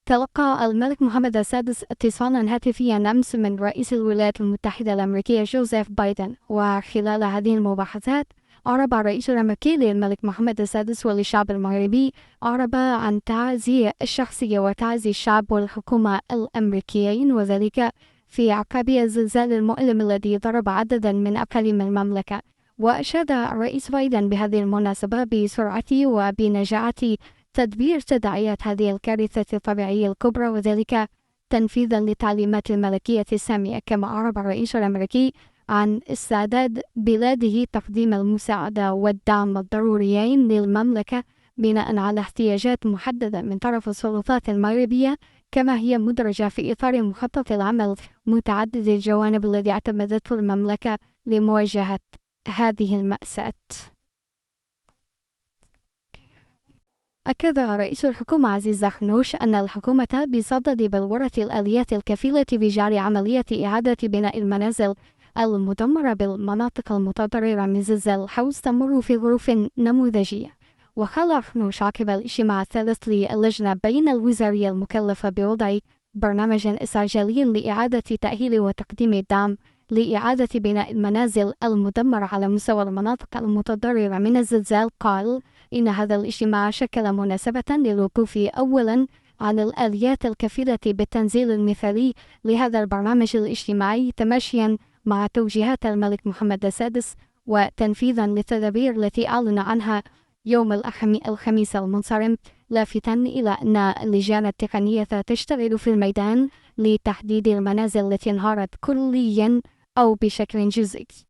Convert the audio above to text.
تلقى الملك محمد السادس اتصالا هاتفيا أمس من رئيس الولايات المتحدة الأمريكية جوزيف بايدن، وخلال هذه المباحثات أعرب الرئيس الأمريكي للملك محمد السادس وللشعب المغربي عن تعازي الشخصية وتعزي الشعب والحكومة الأمريكيين، وذلك في أعقاب الزلزال المؤلم الذي ضرب عددا من أقاليم المملكة. وأشاد الرئيس بايدن بهذه المناسبة بسرعة وبنجاعة تدبير تداعيات هذه الكارثة الطبيعية الكبرى، وذلك تنفيذا للتعليمات الملكية السامية. كما أعرب الرئيس الأمريكي عن استعداد بلاده تقديم المساعدة والدعم الضروريين للمملكة بناء على احتياجات محددة من طرف السلطات المغربية، كما هي مدرجة في إطار مخطط العمل متعدد الجوانب الذي اعتمدته المملكة لمواجهة هذه المأساة. أكد رئيس الحكومة عزيز زخنوش أن الحكومة بصدد بلورة الآليات الكفيلة بجعل عملية إعادة بناء المنازل المدمرة بالمناطق المتضررة من زلزال الحوز تمر في ظروف نموذجية. وقال زخنوش عقب الاجتماع الثالث للجنة بين الوزارية المكلفة بوضع برنامج استعجالي لإعادة تأهيل وتقديم الدعم لإعادة بناء المنازل المدمرة على مستوى المناطق المتضررة من الزلزال، قال إن هذا الاجتماع شكل مناسبة للوقوف أولا على الآليات الكفيلة بالتنزيل المثالي لهذا البرنامج الاجتماعي تماشيا مع توجيهات الملك محمد السادس، وتنفيذا للتدابير التي أعلن عنها يوم الخميس المنصرم، لافتا إلى أن اللجان التقنية تشتغل في الميدان لتحديد المنازل التي انهارت كليا أو بشكل جزئي.